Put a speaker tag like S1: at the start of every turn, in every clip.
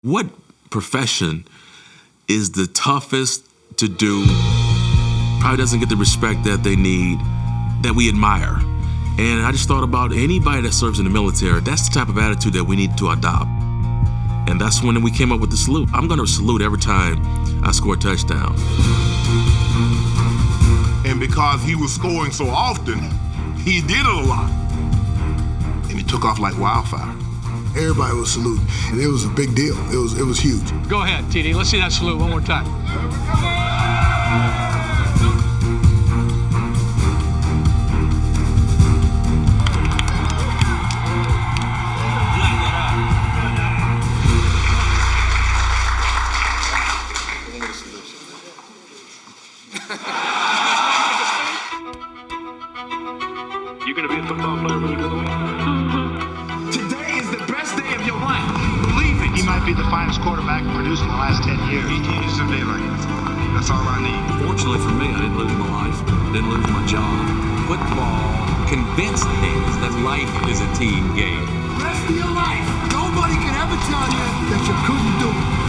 S1: What profession is the toughest to do, probably doesn't get the respect that they need, that we admire? And I just thought about anybody that serves in the military, that's the type of attitude that we need to adopt. And that's when we came up with the salute. I'm gonna salute every time I score a touchdown.
S2: And because he was scoring so often, he did it a lot. And he took off like wildfire.
S3: Everybody was saluting, and it was a big deal. It was huge.
S4: Go ahead, TD. Let's see that salute one more time.
S2: You're gonna be a football player when you grow up.
S5: Today is the best day of your life. Believe it.
S6: He might be the finest quarterback produced in the last 10 years.
S2: He used to be like, that's all I need.
S7: Fortunately for me, I didn't lose my life, didn't lose my job. Football convinced me that life is a team game.
S3: Rest of your life, nobody can ever tell you that you couldn't do it.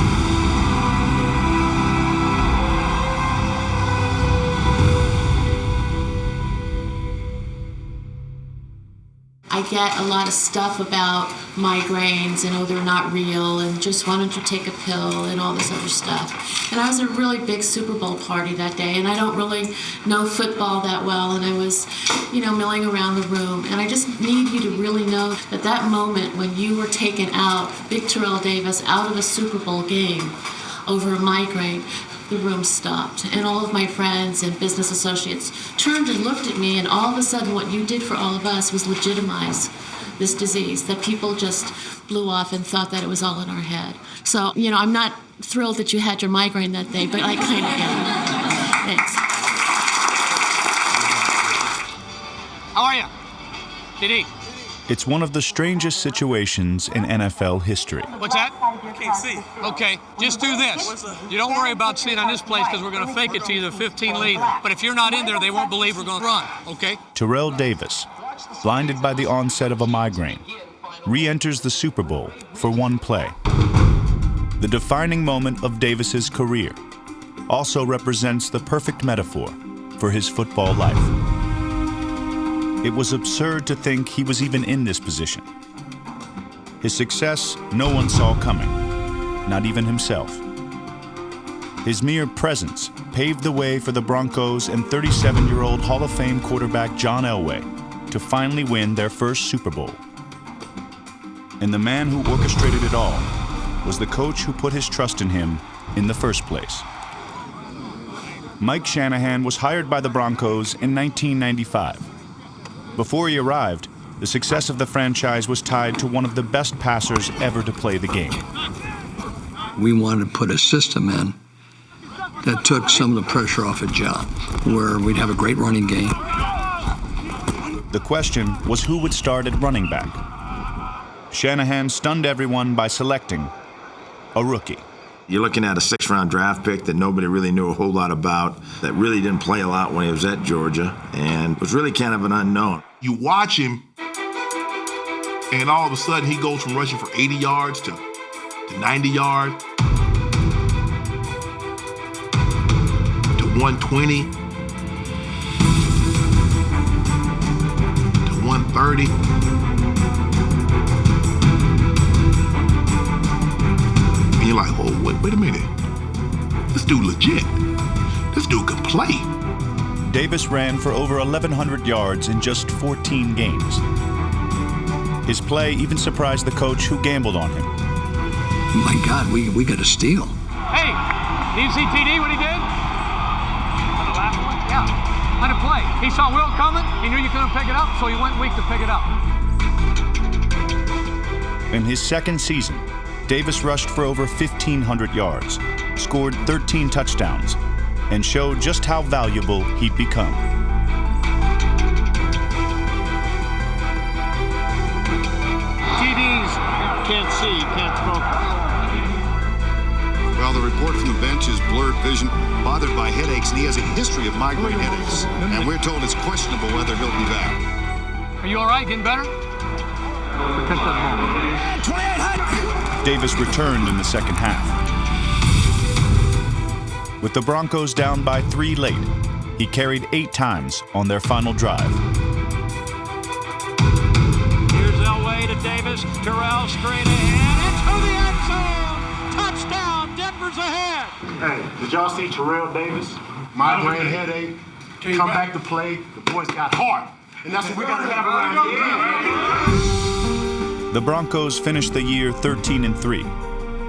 S8: I get a lot of stuff about migraines and, oh, they're not real, and just why don't you take a pill and all this other stuff. And I was at a really big Super Bowl party that day, and I don't really know football that well, and I was, milling around the room. And I just need you to really know that that moment when you were taken out, big Terrell Davis, out of a Super Bowl game over a migraine, the room stopped, and all of my friends and business associates turned and looked at me, and all of a sudden what you did for all of us was legitimize this disease that people just blew off and thought that it was all in our head. So, I'm not thrilled that you had your migraine that day, but I kind of am. Thanks.
S4: How are you? TD.
S9: It's one of the strangest situations in NFL history.
S4: What's that?
S7: Can't see.
S4: Okay, just do this. You don't worry about seeing on this place because we're going to fake it to you, the 15 lead. But if you're not in there, they won't believe we're going to run, okay?
S9: Terrell Davis, blinded by the onset of a migraine, re-enters the Super Bowl for one play. The defining moment of Davis's career also represents the perfect metaphor for his football life. It was absurd to think he was even in this position. His success no one saw coming, not even himself. His mere presence paved the way for the Broncos and 37-year-old Hall of Fame quarterback John Elway to finally win their first Super Bowl. And the man who orchestrated it all was the coach who put his trust in him in the first place. Mike Shanahan was hired by the Broncos in 1995. Before he arrived, the success of the franchise was tied to one of the best passers ever to play the game.
S10: We wanted to put a system in that took some of the pressure off of John, where we'd have a great running game.
S9: The question was who would start at running back. Shanahan stunned everyone by selecting a rookie.
S11: You're looking at a 6th-round draft pick that nobody really knew a whole lot about, that really didn't play a lot when he was at Georgia, and was really kind of an unknown.
S2: You watch him, and all of a sudden he goes from rushing for 80 yards to 90 yards to 120 to 130. And you're like, oh, wait a minute. This dude legit. This dude can play.
S9: Davis ran for over 1,100 yards in just 14 games. His play even surprised the coach who gambled on him.
S10: My God, we got a steal.
S4: Hey, did you see TD what he did? On the last one? Yeah. Let it play. He saw Will coming. He knew you couldn't pick it up, so he went weak to pick it up.
S9: In his second season, Davis rushed for over 1,500 yards, scored 13 touchdowns, and showed just how valuable he'd become.
S4: TDs can't see, can't focus.
S6: Well, the report from the bench is blurred vision, bothered by headaches, and he has a history of migraine headaches. And we're told it's questionable whether he'll be back.
S4: Are you all right? Getting better? We catch that ball.
S3: 2800.
S9: Davis returned in the second half. With the Broncos down by 3 late, he carried 8 times on their final drive.
S4: Here's Elway to Davis. Terrell straight ahead. Into the end zone. Touchdown. Denver's ahead.
S12: Hey, did y'all see Terrell Davis? Migraine headache. Come back to play. The boys got heart. And that's what we got to have around here.
S9: The Broncos finished the year 13-3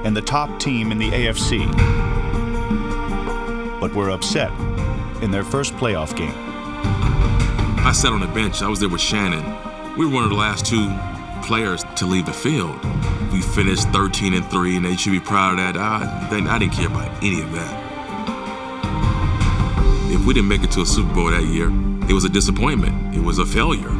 S9: and the top team in the AFC, but were upset in their first playoff game.
S1: I sat on the bench. I was there with Shannon. We were one of the last 2 players to leave the field. We finished 13-3, and they should be proud of that. I didn't care about any of that. If we didn't make it to a Super Bowl that year, it was a disappointment. It was a failure.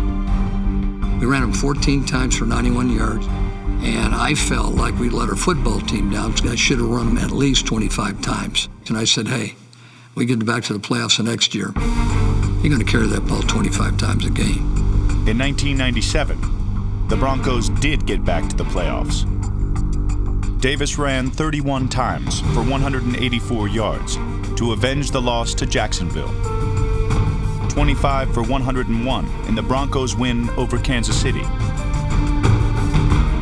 S10: We ran them 14 times for 91 yards, and I felt like we let our football team down because I should have run them at least 25 times. And I said, hey, we get back to the playoffs the next year, you're going to carry that ball 25 times a game.
S9: In 1997, the Broncos did get back to the playoffs. Davis ran 31 times for 184 yards to avenge the loss to Jacksonville. 25 for 101 in the Broncos' win over Kansas City.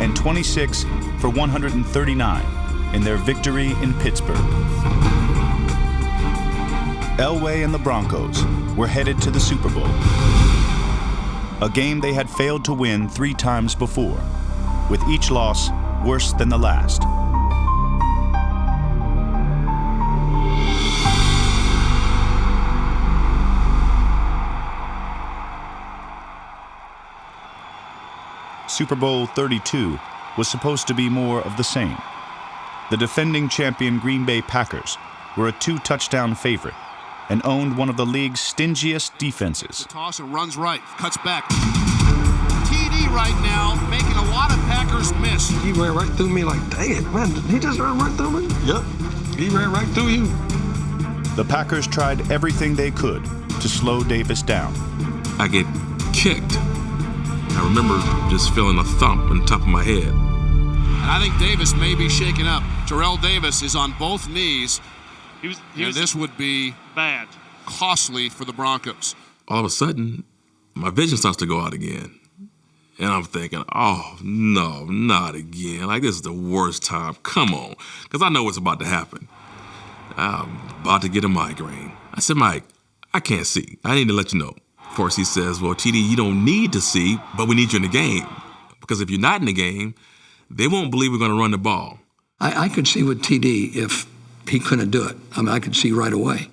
S9: And 26 for 139 in their victory in Pittsburgh. Elway and the Broncos were headed to the Super Bowl, a game they had failed to win 3 times before, with each loss worse than the last. Super Bowl 32 was supposed to be more of the same. The defending champion Green Bay Packers were a 2-touchdown favorite and owned one of the league's stingiest defenses.
S5: Toss and runs right, cuts back. TD right now, making a lot of Packers miss.
S3: He ran right through me like, dang it, man, he just ran right through me? Yep, he ran right through you.
S9: The Packers tried everything they could to slow Davis down.
S1: I get kicked. I remember just feeling a thump on the top of my head.
S5: And I think Davis may be shaken up. Terrell Davis is on both knees. And this would be
S4: bad,
S5: costly for the Broncos.
S1: All of a sudden, my vision starts to go out again. And I'm thinking, oh, no, not again. Like, this is the worst time. Come on. Because I know what's about to happen. I'm about to get a migraine. I said, Mike, I can't see. I need to let you know. Of course, he says, well, TD, you don't need to see, but we need you in the game. Because if you're not in the game, they won't believe we're going to run the ball.
S10: I could see with TD if he couldn't do it. I mean, I could see right away.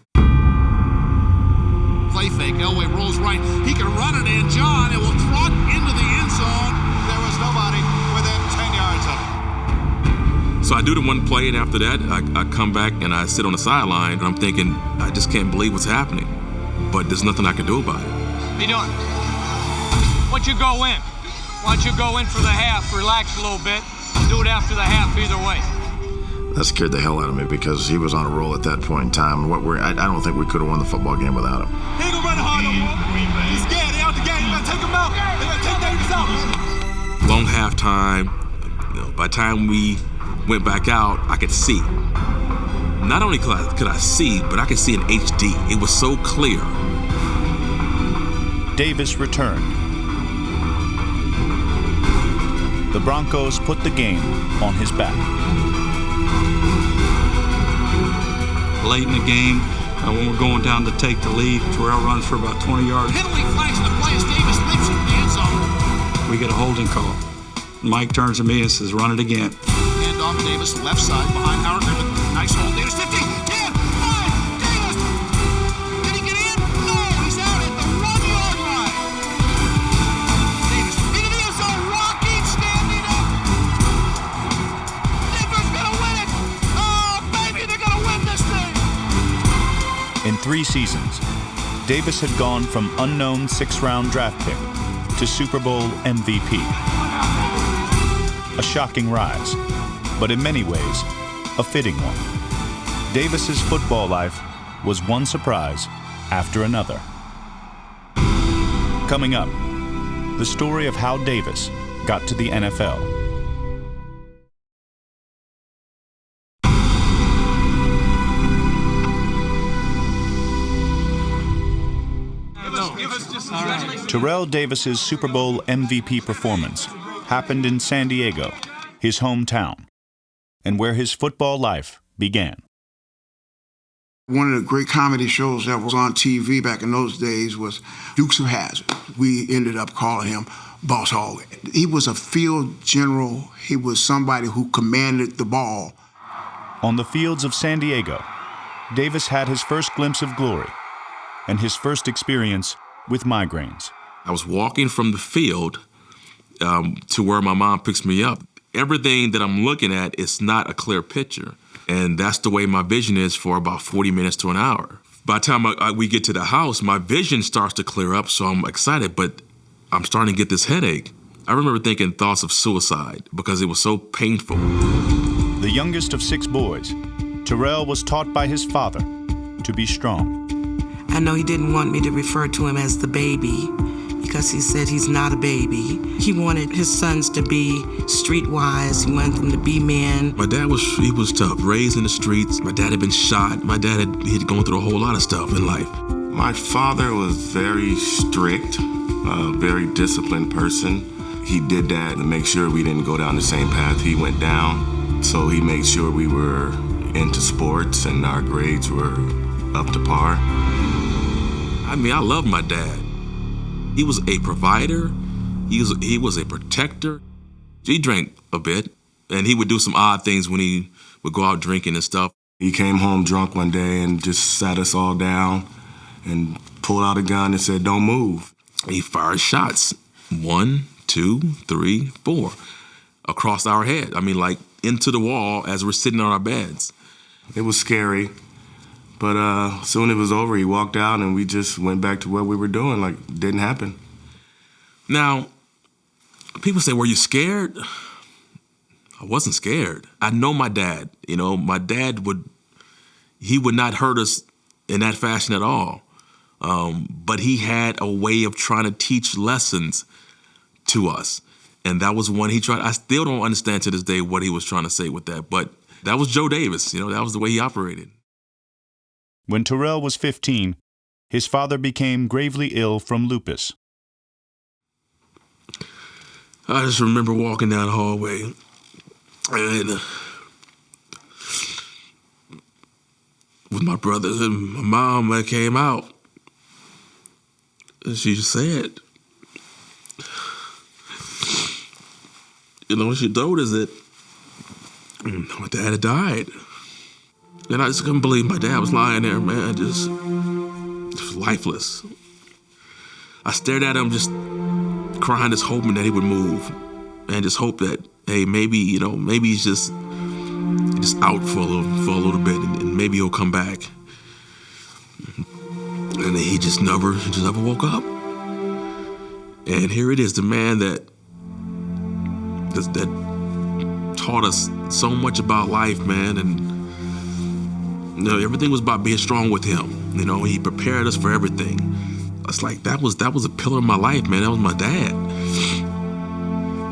S5: Play fake, Elway rolls right. He can run it in. John, it will trot into the end zone.
S6: There was nobody within 10 yards of it.
S1: So I do the one play, and after that, I come back and I sit on the sideline, and I'm thinking, I just can't believe what's happening. But there's nothing I can do about it.
S4: How you doing? Why don't you go in? Why don't you go in for the half, relax a little bit, do it after the half either way.
S11: That scared the hell out of me because he was on a roll at that point in time. I don't think we could have won the football game without him.
S3: He ain't gonna run hard no more. He's scared. They out the game. You gotta take him out. They gotta take Davis out, man.
S1: Long halftime. By the time we went back out, I could see. Not only could I see, but I could see in HD. It was so clear.
S9: Davis returned. The Broncos put the game on his back.
S7: Late in the game, when we're going down to take the lead, Terrell runs for about 20 yards.
S5: Penalty flags in the play as Davis leaps into the end zone.
S7: We get a holding call. Mike turns to me and says, run it again.
S5: Hand off Davis, left side, behind Howard Griffin. Nice hold, Davis, 15, 10, 5, Davis! Did he get in? No, he's out at the 1-yard line. Davis, into the end zone, rocking, standing up. Denver's gonna win it. Oh, baby, they're gonna win this thing.
S9: In 3 seasons, Davis had gone from unknown 6th-round draft pick to Super Bowl MVP. A shocking rise, but in many ways, a fitting one. Davis's football life was one surprise after another. Coming up, the story of how Davis got to the NFL. Terrell Davis's Super Bowl MVP performance happened in San Diego, his hometown, and where his football life began.
S13: One of the great comedy shows that was on TV back in those days was Dukes of Hazzard. We ended up calling him Boss Hogg. He was a field general. He was somebody who commanded the ball.
S9: On the fields of San Diego, Davis had his first glimpse of glory and his first experience with migraines.
S1: I was walking from the field to where my mom picks me up. Everything that I'm looking at is not a clear picture. And that's the way my vision is for about 40 minutes to an hour. By the time we get to the house, my vision starts to clear up, so I'm excited, but I'm starting to get this headache. I remember thinking thoughts of suicide because it was so painful.
S9: The youngest of 6 boys, Terrell was taught by his father to be strong.
S14: I know he didn't want me to refer to him as the baby because he said he's not a baby. He wanted his sons to be streetwise. He wanted them to be men.
S1: My dad was tough, raised in the streets. My dad had been shot. My dad had gone through a whole lot of stuff in life.
S15: My father was very strict, a very disciplined person. He did that to make sure we didn't go down the same path he went down. So he made sure we were into sports and our grades were up to par.
S1: I mean, I love my dad. He was a provider. He was a protector. He drank a bit, and he would do some odd things when he would go out drinking and stuff.
S15: He came home drunk one day and just sat us all down and pulled out a gun and said, "Don't move."
S1: He fired shots, 1, 2, 3, 4, across our head. I mean, like into the wall as we're sitting on our beds.
S15: It was scary. But soon it was over, he walked out and we just went back to what we were doing, like it didn't happen.
S1: Now, people say, were you scared? I wasn't scared. I know my dad. You know, my dad would not hurt us in that fashion at all. But he had a way of trying to teach lessons to us. And that was one he tried. I still don't understand to this day what he was trying to say with that. But that was Joe Davis. You know, that was the way he operated.
S9: When Terrell was 15, his father became gravely ill from lupus.
S1: I just remember walking down the hallway and with my brothers and my mom came out. And she said, you know, she told us that my dad had died. And I just couldn't believe my dad was lying there, man, just lifeless. I stared at him just crying, just hoping that he would move. And just hope that, hey, maybe he's just out for a little bit and maybe he'll come back. And he just never woke up. And here it is, the man that taught us so much about life, man, and you know, everything was about being strong with him. You know, he prepared us for everything. It's like that was a pillar of my life, man. That was my dad.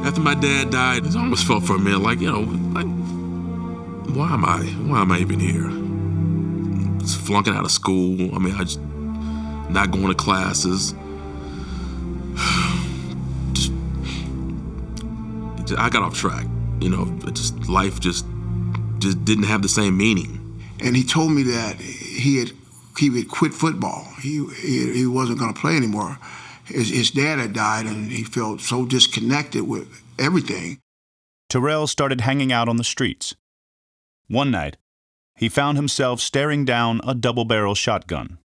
S1: After my dad died, it almost felt for a minute like, you know, like why am I even here? Just flunking out of school. I mean, I just not going to classes. I got off track. You know, life just didn't have the same meaning.
S13: And he told me that he had quit football. He wasn't going to play anymore. His dad had died, and he felt so disconnected with everything.
S9: Terrell started hanging out on the streets. One night, he found himself staring down a double-barrel shotgun.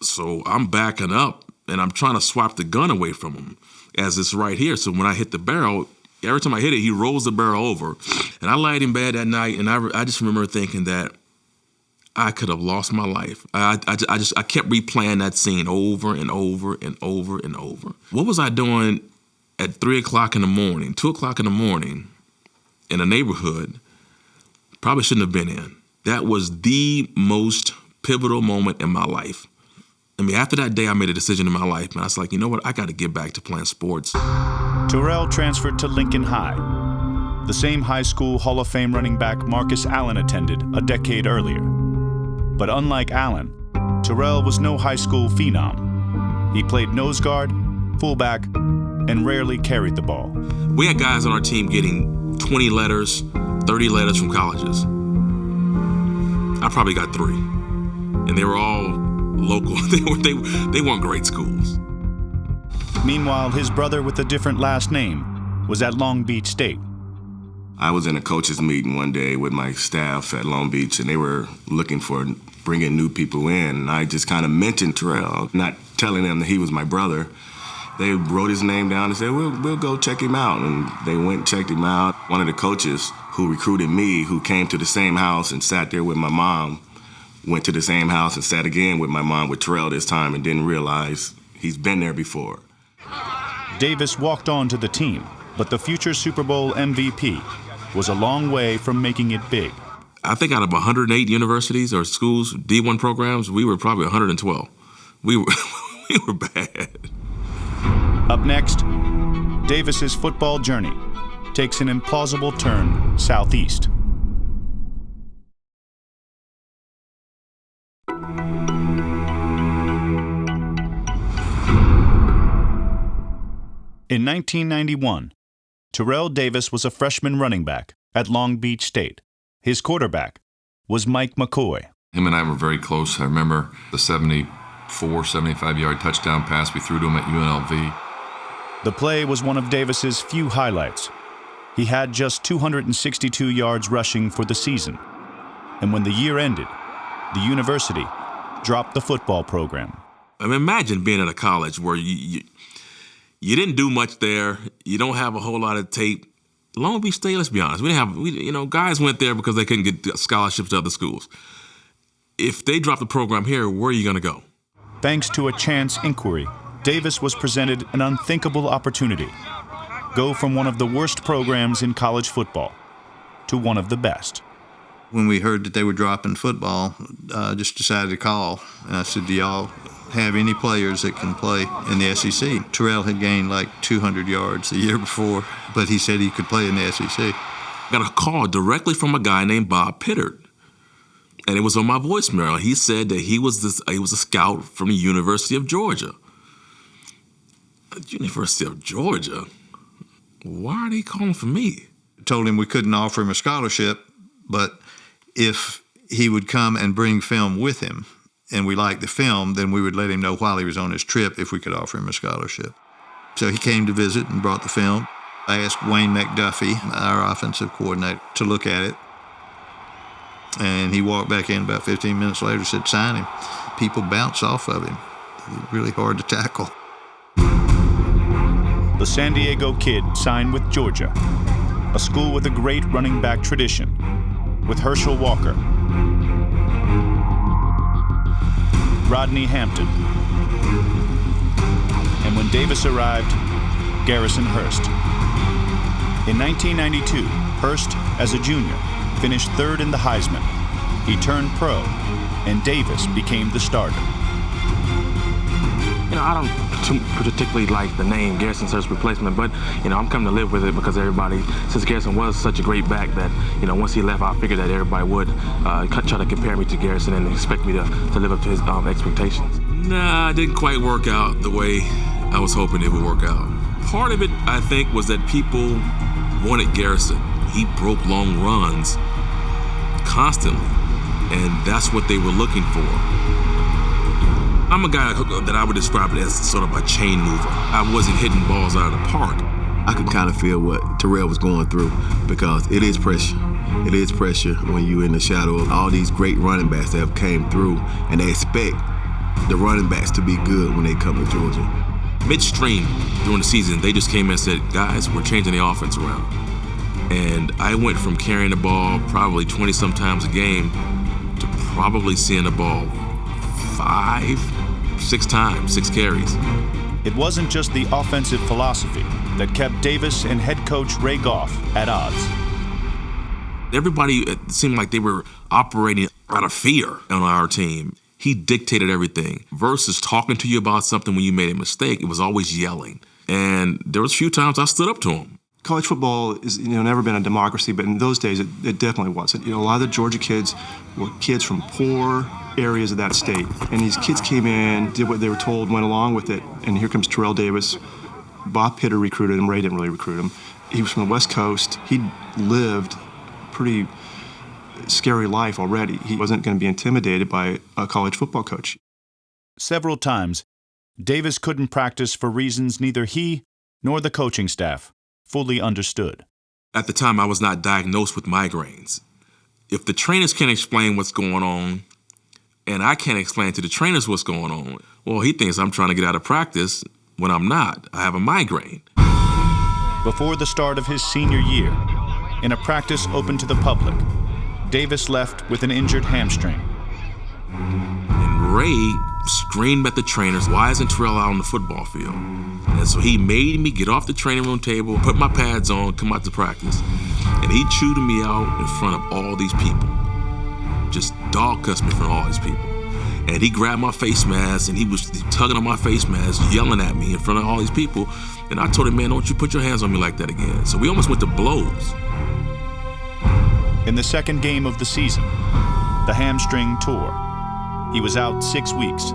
S1: So I'm backing up, and I'm trying to swap the gun away from him, as it's right here. So when I hit the barrel, every time I hit it, he rolls the barrel over. And I laid in bed that night, and I just remember thinking that I could have lost my life. I kept replaying that scene over and over and over and over. What was I doing at 3 o'clock in the morning, 2 o'clock in the morning in a neighborhood probably shouldn't have been in? That was the most pivotal moment in my life. I mean, after that day, I made a decision in my life, man. I was like, you know what? I got to get back to playing sports.
S9: Terrell transferred to Lincoln High, the same high school Hall of Fame running back Marcus Allen attended a decade earlier. But unlike Allen, Terrell was no high school phenom. He played nose guard, fullback, and rarely carried the ball.
S1: We had guys on our team getting 20 letters, 30 letters from colleges. I probably got 3. And they were all local. They weren't great schools.
S9: Meanwhile, his brother with a different last name was at Long Beach State.
S15: I was in a coaches meeting one day with my staff at Long Beach, and they were looking for bringing new people in. And I just kind of mentioned Terrell, not telling them that he was my brother. They wrote his name down and said, we'll go check him out. And they went and checked him out. One of the coaches who recruited me, who came to the same house and sat there with my mom, went to the same house and sat again with my mom with Terrell this time and didn't realize he's been there before.
S9: Davis walked on to the team, but the future Super Bowl MVP was a long way from making it big.
S1: I think out of 108 universities or schools, D1 programs, we were probably 112. We were bad.
S9: Up next, Davis's football journey takes an implausible turn southeast. In 1991, Terrell Davis was a freshman running back at Long Beach State. His quarterback was Mike McCoy.
S16: Him and I were very close. I remember the 75-yard touchdown pass we threw to him at UNLV.
S9: The play was one of Davis's few highlights. He had just 262 yards rushing for the season. And when the year ended, the university dropped the football program.
S1: I mean, imagine being at a college where you didn't do much there. You don't have a whole lot of tape. Long Beach State, let's be honest, guys went there because they couldn't get scholarships to other schools. If they drop the program here, where are you going to go?
S9: Thanks to a chance inquiry, Davis was presented an unthinkable opportunity. Go from one of the worst programs in college football to one of the best.
S17: When we heard that they were dropping football, I just decided to call. And I said, do y'all have any players that can play in the SEC? Terrell had gained like 200 yards the year before, but he said he could play in the SEC.
S1: Got a call directly from a guy named Bob Pittard, and it was on my voicemail. He said that he was a scout from the University of Georgia. University of Georgia? Why are they calling for me?
S17: Told him we couldn't offer him a scholarship, but if he would come and bring film with him, and we liked the film, then we would let him know while he was on his trip if we could offer him a scholarship. So he came to visit and brought the film. I asked Wayne McDuffie, our offensive coordinator, to look at it. And he walked back in about 15 minutes later and said, sign him. People bounce off of him. He's really hard to tackle.
S9: The San Diego kid signed with Georgia, a school with a great running back tradition, with Herschel Walker, Rodney Hampton, and when Davis arrived, Garrison Hurst. In 1992, Hurst, as a junior, finished third in the Heisman. He turned pro, and Davis became the starter.
S18: I don't particularly like the name Garrison Hurst's replacement, but I'm coming to live with it because everybody, since Garrison was such a great back that once he left, I figured that everybody would try to compare me to Garrison and expect me to live up to his expectations.
S1: Nah, it didn't quite work out the way I was hoping it would work out. Part of it, I think, was that people wanted Garrison. He broke long runs constantly, and that's what they were looking for. I'm a guy that I would describe it as sort of a chain mover. I wasn't hitting balls out of the park.
S11: I could kind of feel what Terrell was going through because it is pressure. It is pressure when you're in the shadow of all these great running backs that have came through, and they expect the running backs to be good when they come to Georgia.
S1: Midstream during the season, they just came in and said, guys, we're changing the offense around. And I went from carrying the ball probably 20-some times a game to probably seeing the ball 5-6 times, 6 carries.
S9: It wasn't just the offensive philosophy that kept Davis and head coach Ray Goff at odds.
S1: Everybody, it seemed like they were operating out of fear on our team. He dictated everything. Versus talking to you about something when you made a mistake, it was always yelling. And there was a few times I stood up to him.
S19: College football is never been a democracy, but in those days it definitely was. A lot of the Georgia kids were kids from poor areas of that state, and these kids came in, did what they were told, went along with it. And here comes Terrell Davis. Bob Pitter recruited him. Ray didn't really recruit him. He was from the West Coast. He'd lived a pretty scary life already. He wasn't going to be intimidated by a college football coach.
S9: Several times, Davis couldn't practice for reasons neither he nor the coaching staff fully understood.
S1: At the time, I was not diagnosed with migraines. If the trainers can't explain what's going on, and I can't explain to the trainers what's going on, well, he thinks I'm trying to get out of practice when I'm not. I have a migraine.
S9: Before the start of his senior year, in a practice open to the public, Davis left with an injured hamstring.
S1: And Ray screamed at the trainers, "Why isn't Terrell out on the football field?" And so he made me get off the training room table, put my pads on, come out to practice. And he chewed me out in front of all these people. Just dog cussed me in front of all these people. And he grabbed my face mask and he was tugging on my face mask, yelling at me in front of all these people. And I told him, "Man, don't you put your hands on me like that again." So we almost went to blows.
S9: In the second game of the season, the hamstring tore. He was out 6 weeks.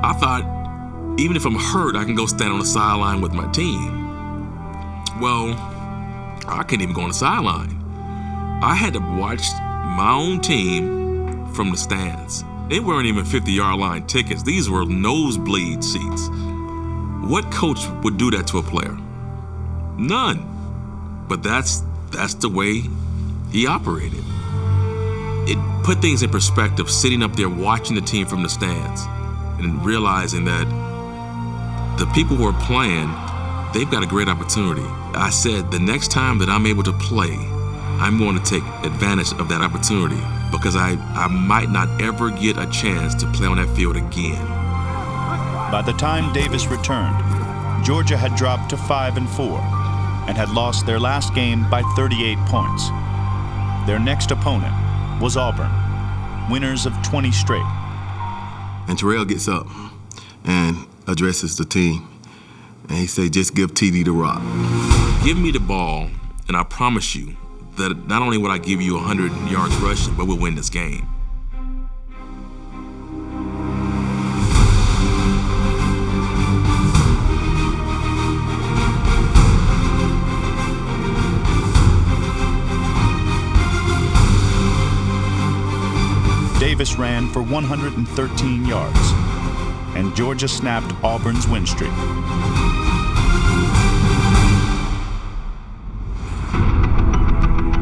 S1: I thought, even if I'm hurt, I can go stand on the sideline with my team. Well, I couldn't even go on the sideline. I had to watch my own team from the stands. They weren't even 50-yard line tickets. These were nosebleed seats. What coach would do that to a player? None. But that's the way he operated. It put things in perspective, sitting up there watching the team from the stands and realizing that the people who are playing, they've got a great opportunity. I said, the next time that I'm able to play, I'm going to take advantage of that opportunity because I might not ever get a chance to play on that field again.
S9: By the time Davis returned, Georgia had dropped to 5-4 and had lost their last game by 38 points. Their next opponent was Auburn, winners of 20 straight.
S11: And Terrell gets up and addresses the team. And he said, "Just give TD the rock.
S1: Give me the ball, and I promise you that not only will I give you 100 yards rushing, but we'll win this game."
S9: Davis ran for 113 yards, and Georgia snapped Auburn's win streak.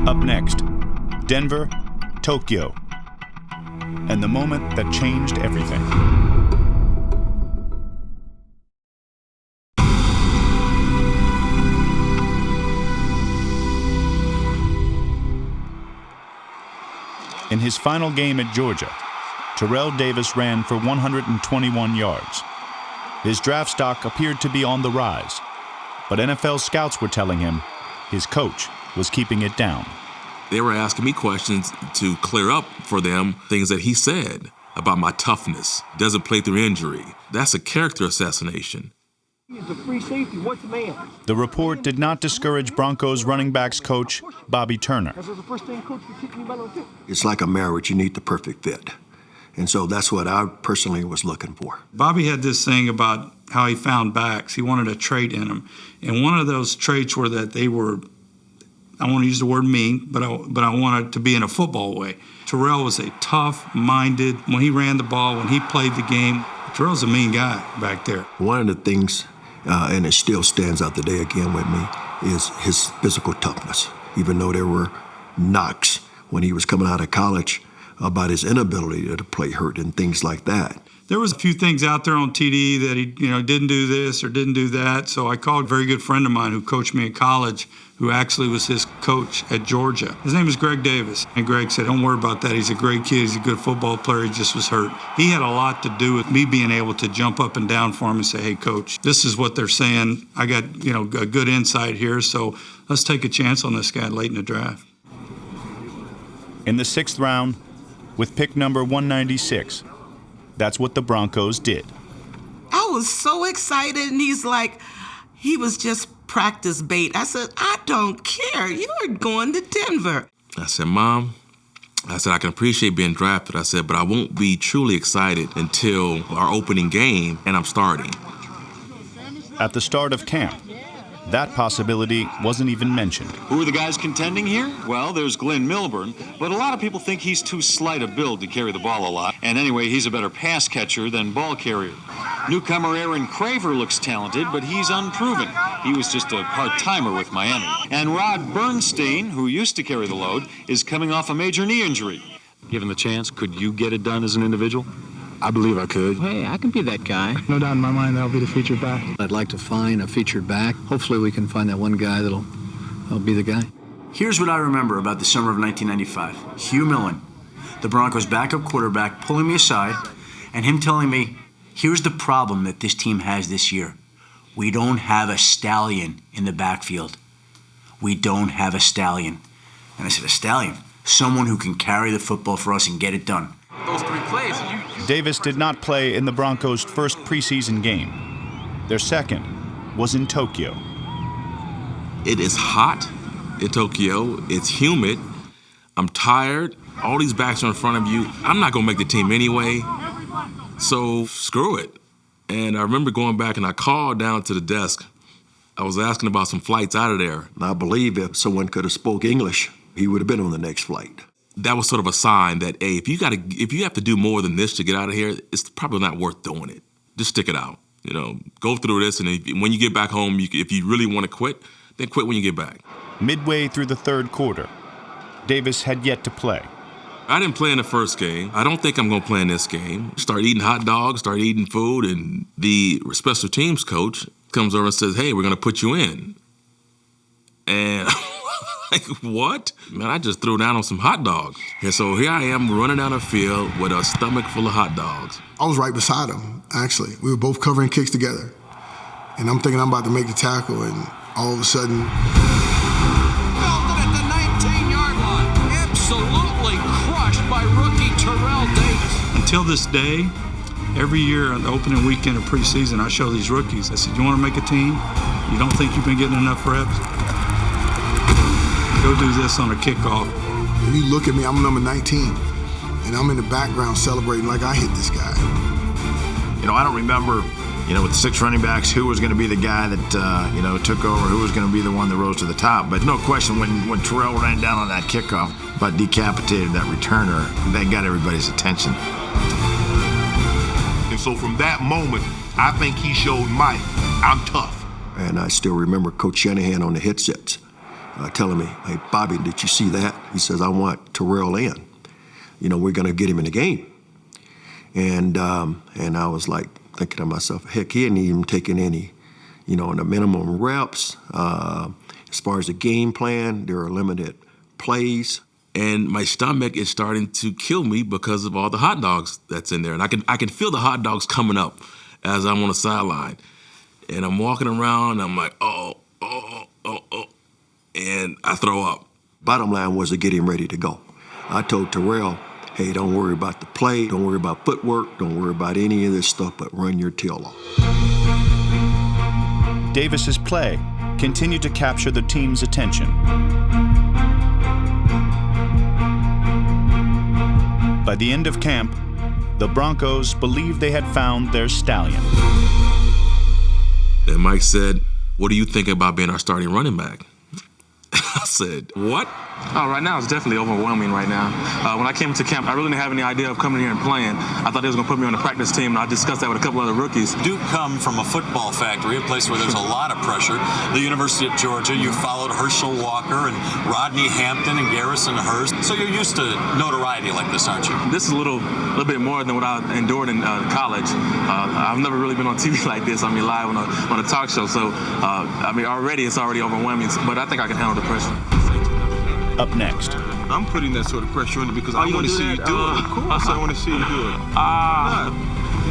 S9: Up next, Denver, Tokyo, and the moment that changed everything. In his final game at Georgia, Terrell Davis ran for 121 yards. His draft stock appeared to be on the rise, but NFL scouts were telling him his coach was keeping it down.
S1: They were asking me questions to clear up for them things that he said about my toughness, doesn't play through injury. That's a character assassination.
S12: He's a free safety. What's the man?
S9: The report did not discourage Broncos running backs coach Bobby Turner.
S12: That's the first thing coach would kick me about on fit.
S20: It's like a marriage. You need the perfect fit. And so that's what I personally was looking for.
S21: Bobby had this thing about how he found backs. He wanted a trait in them. And one of those traits were that they were, I want to use the word mean, but I wanted to be in a football way. Terrell was a tough-minded, when he ran the ball, when he played the game, Terrell's a mean guy back there.
S20: One of the things, and it still stands out today again with me, is his physical toughness. Even though there were knocks when he was coming out of college about his inability to play hurt and things like that.
S21: There was a few things out there on TD that he didn't do this or didn't do that. So I called a very good friend of mine who coached me in college, who actually was his coach at Georgia. His name is Greg Davis. And Greg said, "Don't worry about that. He's a great kid. He's a good football player. He just was hurt." He had a lot to do with me being able to jump up and down for him and say, "Hey, coach, this is what they're saying. I got, a good insight here. So let's take a chance on this guy late in the draft."
S9: In the 6th round, with pick number 196. That's what the Broncos did.
S14: I was so excited, and he's like, he was just practice bait. I said, I don't care. You're going to Denver.
S1: I said, Mom, I said, I can appreciate being drafted. I said, but I won't be truly excited until our opening game and I'm starting.
S9: At the start of camp, that possibility wasn't even mentioned.
S6: Who are the guys contending here? Well, there's Glenn Milburn, but a lot of people think he's too slight a build to carry the ball a lot. And anyway, he's a better pass catcher than ball carrier. Newcomer Aaron Craver looks talented, but he's unproven. He was just a part-timer with Miami. And Rod Bernstein, who used to carry the load, is coming off a major knee injury. Given the chance, could you get it done as an individual?
S8: I believe I could.
S22: Hey, I can be that guy.
S8: No doubt in my mind that'll be the featured back.
S10: I'd like to find a featured back. Hopefully we can find that one guy that'll be the guy.
S22: Here's what I remember about the summer of 1995. Hugh Millen, the Broncos' backup quarterback, pulling me aside and him telling me, here's the problem that this team has this year. We don't have a stallion in the backfield. We don't have a stallion. And I said, a stallion? Someone who can carry the football for us and get it done.
S4: Those 3 plays,
S9: Davis did not play in the Broncos' first preseason game. Their second was in Tokyo.
S1: It is hot in Tokyo. It's humid. I'm tired. All these backs are in front of you. I'm not going to make the team anyway. So screw it. And I remember going back and I called down to the desk. I was asking about some flights out of there.
S20: And I believe if someone could have spoke English, he would have been on the next flight. That
S1: was sort of a sign that, hey, if you have to do more than this to get out of here, it's probably not worth doing it. Just stick it out. Go through this, and when you get back home, if you really want to quit, then quit when you get back.
S9: Midway through the third quarter, Davis had yet to play.
S1: I didn't play in the first game. I don't think I'm going to play in this game. Start eating hot dogs, start eating food, and the special teams coach comes over and says, hey, we're going to put you in. And like, what? Man, I just threw down on some hot dogs. And so here I am running down the field with a stomach full of hot dogs.
S13: I was right beside him, actually. We were both covering kicks together. And I'm thinking I'm about to make the tackle, and all of a sudden...
S5: Belted at the 19-yard line. Absolutely crushed by rookie Terrell Davis.
S21: Until this day, every year on the opening weekend of preseason, I show these rookies. I said, you want to make a team? You don't think you've been getting enough reps? Go do this on a kickoff.
S13: If you look at me, I'm number 19, and I'm in the background celebrating like I hit this guy.
S23: I don't remember, with the 6 running backs, who was going to be the guy that, took over, who was going to be the one that rose to the top. But no question, when Terrell ran down on that kickoff, but decapitated that returner, that got everybody's attention.
S2: And so from that moment, I think he showed Mike, I'm tough.
S20: And I still remember Coach Shanahan on the headsets telling me, hey, Bobby, did you see that? He says, I want Terrell in. We're going to get him in the game. And I was like thinking to myself, heck, he hadn't even taken any, the minimum reps. As far as the game plan, there are limited plays.
S1: And my stomach is starting to kill me because of all the hot dogs that's in there. And I can feel the hot dogs coming up as I'm on the sideline. And I'm walking around, and I'm like, oh. And I throw up.
S20: Bottom line was to get him ready to go. I told Terrell, hey, don't worry about the play, don't worry about footwork, don't worry about any of this stuff, but run your tail off.
S9: Davis's play continued to capture the team's attention. By the end of camp, the Broncos believed they had found their stallion.
S1: And Mike said, what do you think about being our starting running back? I said, what?
S18: Oh, right now it's definitely overwhelming right now. When I came to camp, I really didn't have any idea of coming here and playing. I thought they was going to put me on the practice team, and I discussed that with a couple other rookies.
S6: You come from a football factory, a place where there's a lot of pressure. The University of Georgia, you followed Herschel Walker and Rodney Hampton and Garrison Hurst. So you're used to notoriety like this, aren't you?
S18: This is a little bit more than what I endured in college. I've never really been on TV like this. Live on a talk show. So, already it's already overwhelming, but I think I can handle the pressure.
S9: Up next.
S3: I'm putting that sort of pressure on you because I want to see you do it. Of course, I want to see you do it.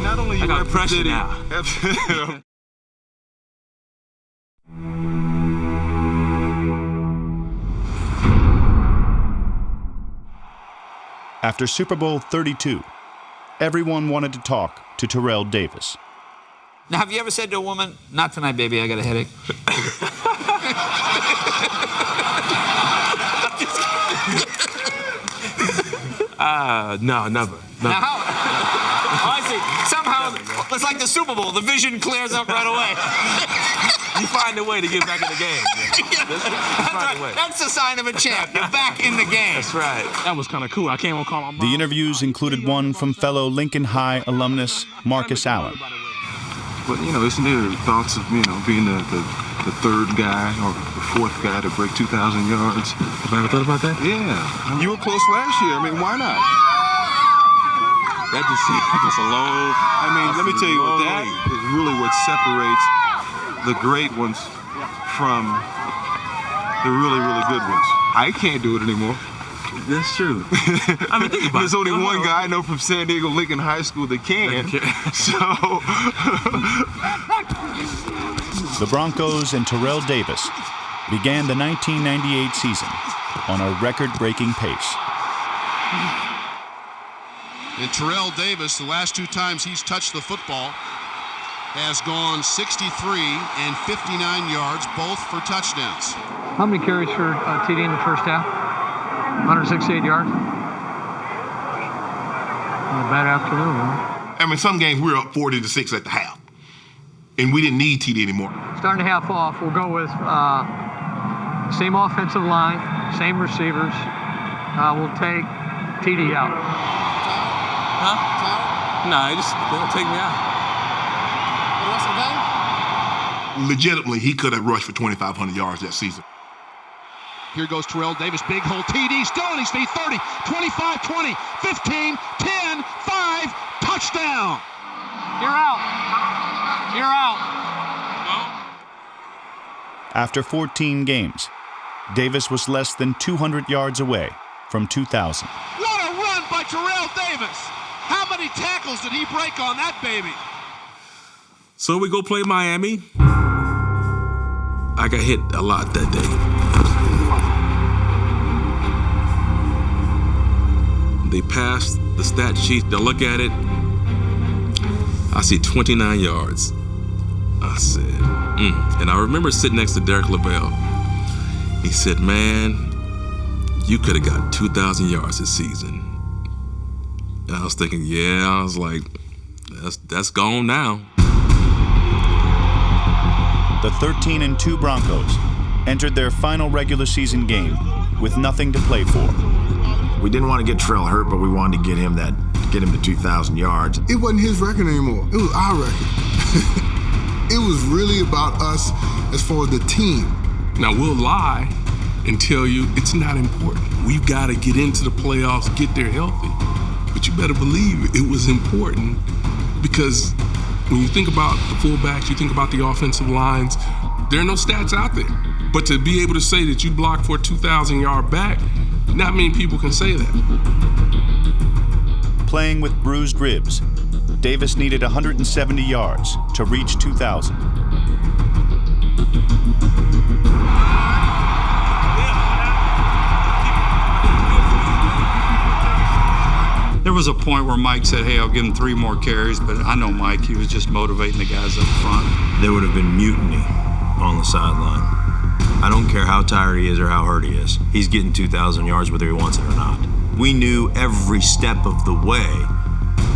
S3: Not only you representing.
S9: After Super Bowl 32, everyone wanted to talk to Terrell Davis.
S7: Now, have you ever said to a woman, "Not tonight, baby, I got a headache"?
S18: No, never.
S7: Now, I see. Somehow, it's like the Super Bowl. The vision clears up right away.
S18: You find a way to get back in the game.
S7: That's right. That's the sign of a champ. You're back in the game.
S18: That's right. That was kind of cool. I can't even call my mom.
S9: The interviews included one from fellow Lincoln High alumnus Marcus Allen.
S3: But, listen to your thoughts of, being the third guy or the fourth guy to break 2,000 yards.
S18: Have I ever thought about that?
S3: Yeah. You were close last year. I mean, why not?
S18: That just seems like it's a long...
S3: let me tell you what, that is really what separates the great ones from the really, really good ones. I can't do it anymore.
S18: That's true. Think about it.
S3: There's only one guy I know from San Diego Lincoln High School that can. So...
S9: The Broncos and Terrell Davis began the 1998 season on a record-breaking pace.
S5: And Terrell Davis, the last two times he's touched the football, has gone 63 and 59 yards, both for touchdowns.
S4: How many carries for TD in the first half? 168 yards. Not a bad afternoon, huh?
S2: Some games we were up 40-6 at the half, and we didn't need TD anymore.
S4: Starting the half off, we'll go with same offensive line, same receivers. We'll take TD out.
S18: Huh? No, just take me out.
S2: Legitimately, he could have rushed for 2,500 yards that season.
S5: Here goes Terrell Davis, big hole, TD, still on his feet, 30, 25, 20, 15, 10, 5, touchdown.
S4: You're out. You're out.
S9: After 14 games, Davis was less than 200 yards away from 2,000.
S5: What a run by Terrell Davis. How many tackles did he break on that baby?
S1: So we go play Miami. I got hit a lot that day. They passed the stat sheet. They look at it. I see 29 yards. I said, And I remember sitting next to Derek LaBelle. He said, "Man, you could have got 2,000 yards this season." And I was thinking, I was like, that's gone now.
S9: The 13-2 Broncos entered their final regular season game with nothing to play for.
S23: We didn't want to get Terrell hurt, but we wanted to get him to 2,000 yards.
S13: It wasn't his record anymore. It was our record. It was really about us as far as the team.
S1: Now, we'll lie and tell you it's not important. We've got to get into the playoffs, get there healthy. But you better believe it was important, because when you think about the fullbacks, you think about the offensive lines, there are no stats out there. But to be able to say that you blocked for a 2,000-yard back, not many people can say that.
S9: Playing with bruised ribs, Davis needed 170 yards to reach 2,000.
S21: There was a point where Mike said, "Hey, I'll give him 3 more carries," but I know Mike, he was just motivating the guys up front.
S15: There would have been mutiny on the sideline. I don't care how tired he is or how hurt he is. He's getting 2,000 yards whether he wants it or not. We knew every step of the way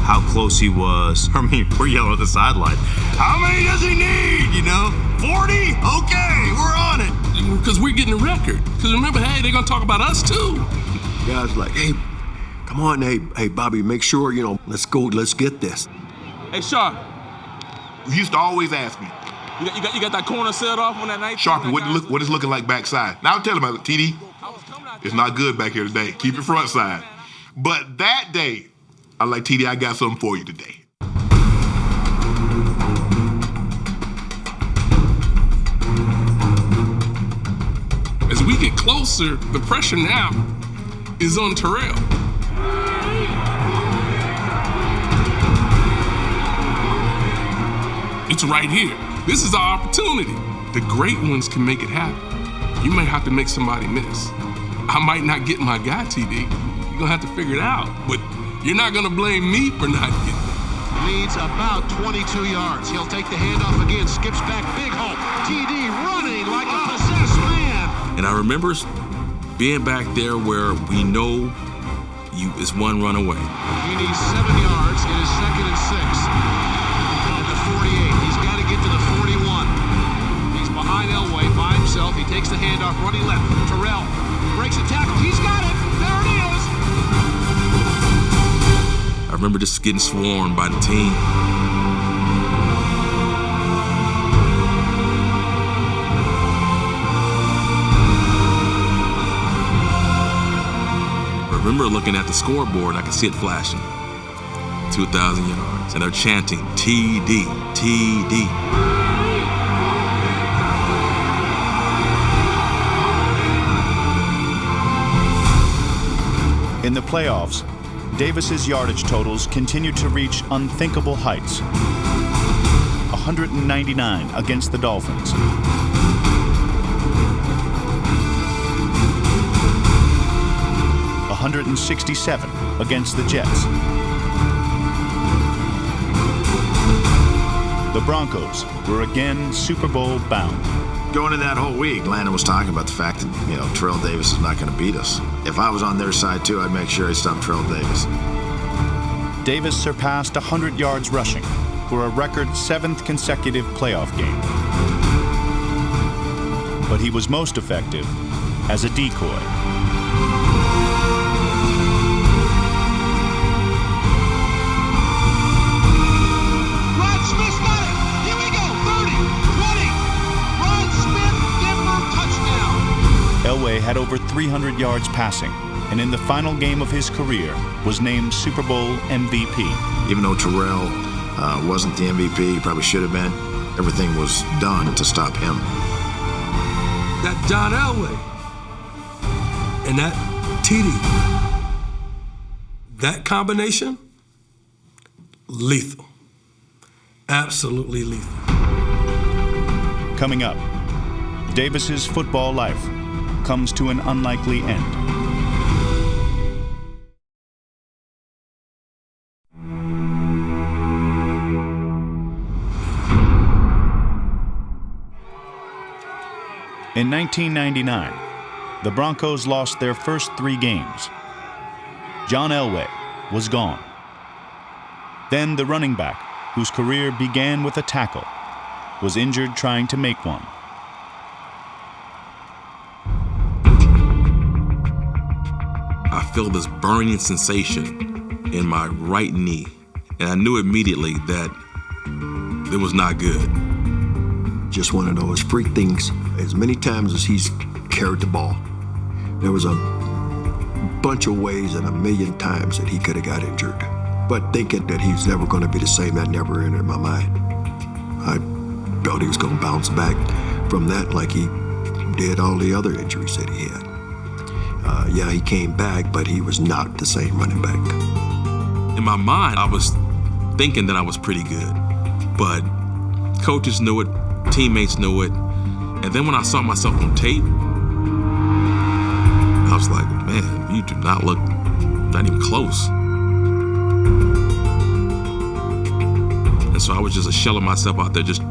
S15: how close he was. I mean, we're yelling at the sideline. How many does he need, 40? Okay, we're on it.
S1: Because we're getting a record. Because remember, hey, they're going to talk about us too.
S20: Guys like, hey, come on, hey, Bobby, make sure, let's go, let's get this.
S18: Hey, Sharp.
S2: He used to always ask me,
S18: You got that corner set off on that night?
S2: Sharpie, what is looking like backside? Now I'll tell him about it, TD. It's not good back here today. Keep it front side. But that day, I like, TD, I got something for you today.
S1: As we get closer, the pressure now is on Terrell. It's right here. This is our opportunity. The great ones can make it happen. You may have to make somebody miss. I might not get my guy, TD. You're going to have to figure it out. But you're not going to blame me for not getting it.
S5: Leads about 22 yards. He'll take the handoff again, skips back, big hole. TD running like a possessed man.
S1: And I remember being back there where we know it's one run away.
S5: He needs 7 yards in his 2nd and 6. At the 48, he's got to get to the 41. He's behind Elway by himself. He takes the handoff, running left. Terrell breaks a tackle. He's got it. There it is.
S1: I remember just getting swarmed by the team. I remember looking at the scoreboard, I could see it flashing. 2,000 yards, and they're chanting, TD, TD.
S9: In the playoffs, Davis's yardage totals continued to reach unthinkable heights. 199 against the Dolphins. 167 against the Jets. The Broncos were again Super Bowl bound.
S23: Going into that whole week, Landon was talking about the fact that, Terrell Davis is not going to beat us. If I was on their side too, I'd make sure I stopped Terrell Davis.
S9: Davis surpassed 100 yards rushing for a record 7th consecutive playoff game. But he was most effective as a decoy. Elway had over 300 yards passing, and in the final game of his career was named Super Bowl MVP.
S23: Even though Terrell wasn't the MVP, he probably should have been, everything was done to stop him.
S16: That John Elway and that TD, that combination, lethal. Absolutely lethal.
S9: Coming up, Davis's football life comes to an unlikely end. In 1999, the Broncos lost their first 3 games. John Elway was gone. Then the running back, whose career began with a tackle, was injured trying to make one.
S1: I feel this burning sensation in my right knee, and I knew immediately that it was not good.
S20: Just one of those freak things. As many times as he's carried the ball, there was a bunch of ways and a million times that he could have got injured. But thinking that he's never going to be the same, that never entered my mind. I felt he was going to bounce back from that like he did all the other injuries that he had. Yeah, he came back, but he was not the same running back.
S1: In my mind, I was thinking that I was pretty good, but coaches knew it, teammates knew it, and then when I saw myself on tape, I was like, man, you do not look, not even close. And so I was just a shell of myself out there, just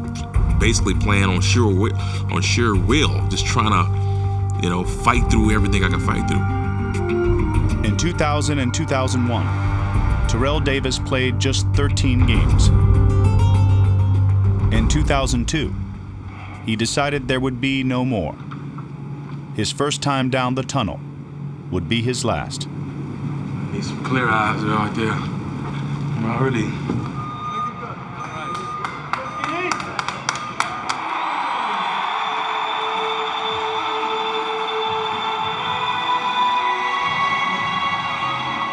S1: basically playing on sure will, just trying to, fight through everything I could fight through.
S9: In 2000 and 2001, Terrell Davis played just 13 games. In 2002, he decided there would be no more. His first time down the tunnel would be his last.
S3: Need some clear eyes right there. Already.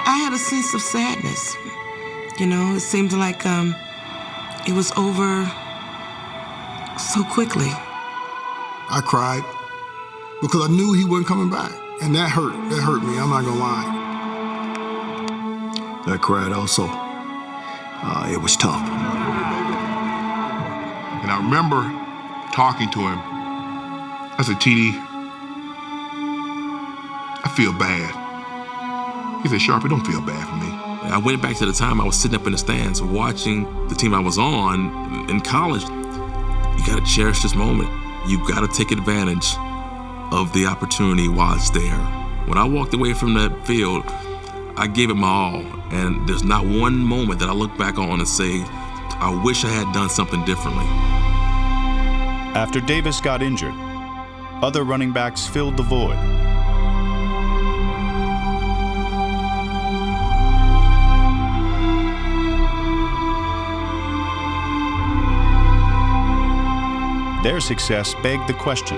S14: I had a sense of sadness. It seemed like it was over so quickly.
S13: I cried because I knew he wasn't coming back, and that hurt. That hurt me. I'm not gonna lie.
S20: I cried also. It was tough.
S2: And I remember talking to him. I said, TD, I feel bad. He said, Sharp, it don't feel bad for me.
S1: I went back to the time I was sitting up in the stands watching the team I was on in college. You got to cherish this moment. You got to take advantage of the opportunity while it's there. When I walked away from that field, I gave it my all. And there's not one moment that I look back on and say, I wish I had done something differently.
S9: After Davis got injured, other running backs filled the void. Their success begged the question: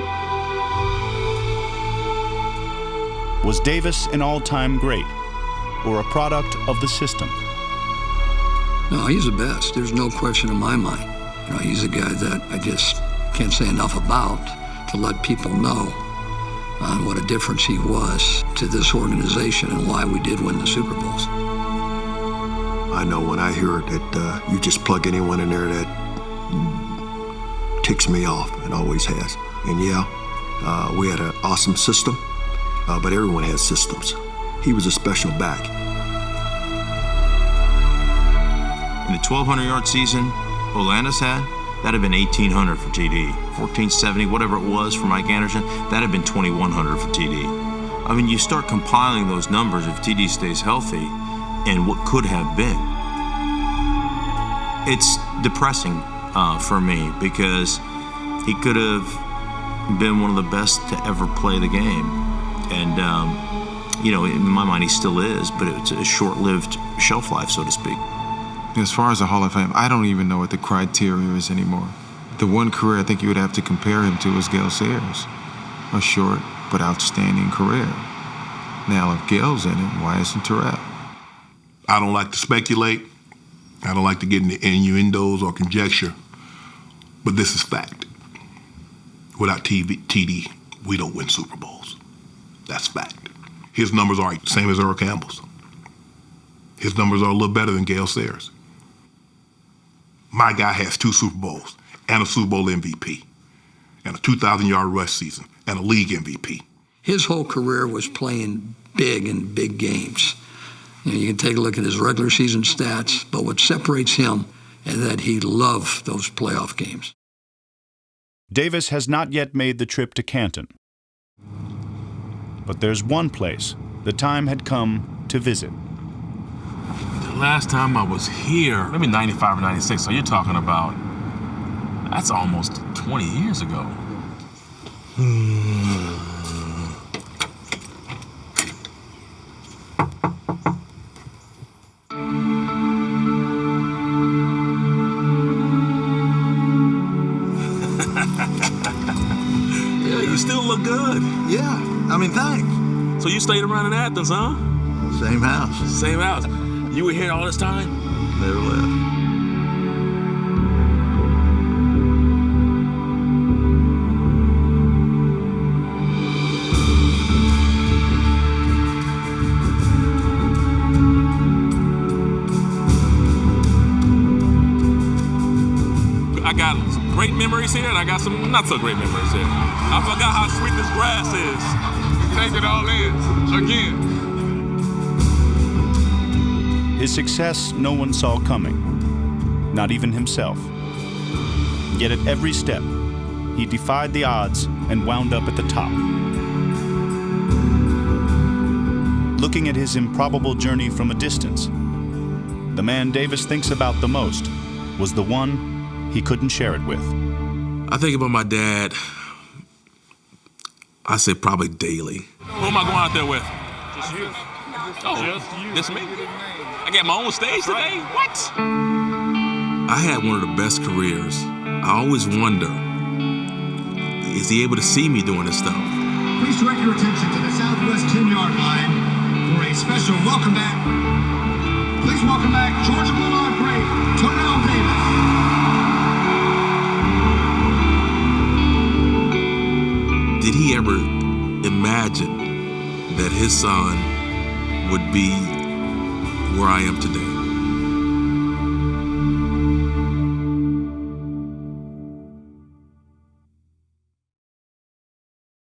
S9: was Davis an all-time great, or a product of the system?
S10: No, he's the best. There's no question in my mind. He's a guy that I just can't say enough about to let people know what a difference he was to this organization and why we did win the Super Bowls.
S20: I know when I hear that you just plug anyone in there, that ticks me off, and always has. And yeah, we had an awesome system, but everyone has systems. He was a special back.
S15: In the 1,200-yard season Olandis had, that'd have been 1,800 for TD. 1,470, whatever it was for Mike Anderson, that'd have been 2,100 for TD. I mean, you start compiling those numbers if TD stays healthy and what could have been. It's depressing for me, because he could have been one of the best to ever play the game. And, in my mind, he still is, but it's a short-lived shelf life, so to speak.
S3: As far as the Hall of Fame, I don't even know what the criteria is anymore. The one career I think you would have to compare him to is Gale Sayers. A short but outstanding career. Now, if Gale's in it, why isn't Terrell?
S2: I don't like to speculate. I don't like to get into innuendos or conjecture. But this is fact. Without TD, we don't win Super Bowls. That's fact. His numbers are the same as Earl Campbell's. His numbers are a little better than Gale Sayers. My guy has 2 Super Bowls and a Super Bowl MVP and a 2,000-yard rush season and a league MVP.
S10: His whole career was playing big in big games. You can take a look at his regular season stats, but what separates him is that he loved those playoff games.
S9: Davis has not yet made the trip to Canton. But there's one place the time had come to visit.
S1: The last time I was here, maybe 95 or 96, so you're talking about, that's almost 20 years ago. Yeah, you still look good.
S11: Yeah, thanks.
S1: So you stayed around in Athens, huh?
S11: Same house.
S1: Same house. You were here all this time?
S11: Never left.
S1: I got some great memories here, and I got some not so great memories here. I forgot how sweet this grass is.
S17: Take it all in again.
S9: His success no one saw coming, not even himself. Yet at every step, he defied the odds and wound up at the top. Looking at his improbable journey from a distance, the man Davis thinks about the most was the one he couldn't share it with.
S1: I think about my dad, I say probably daily. Who am I going out there with?
S17: Just you.
S1: Oh,
S17: Just you.
S1: This me? I got my own stage today? What? I had one of the best careers. I always wonder, is he able to see me doing this stuff?
S5: Please direct your attention to the southwest 10-yard line for a special welcome back. Please welcome back Georgia Bulldog great, Terrell Davis.
S1: Did he ever imagine that his son would be where I am today?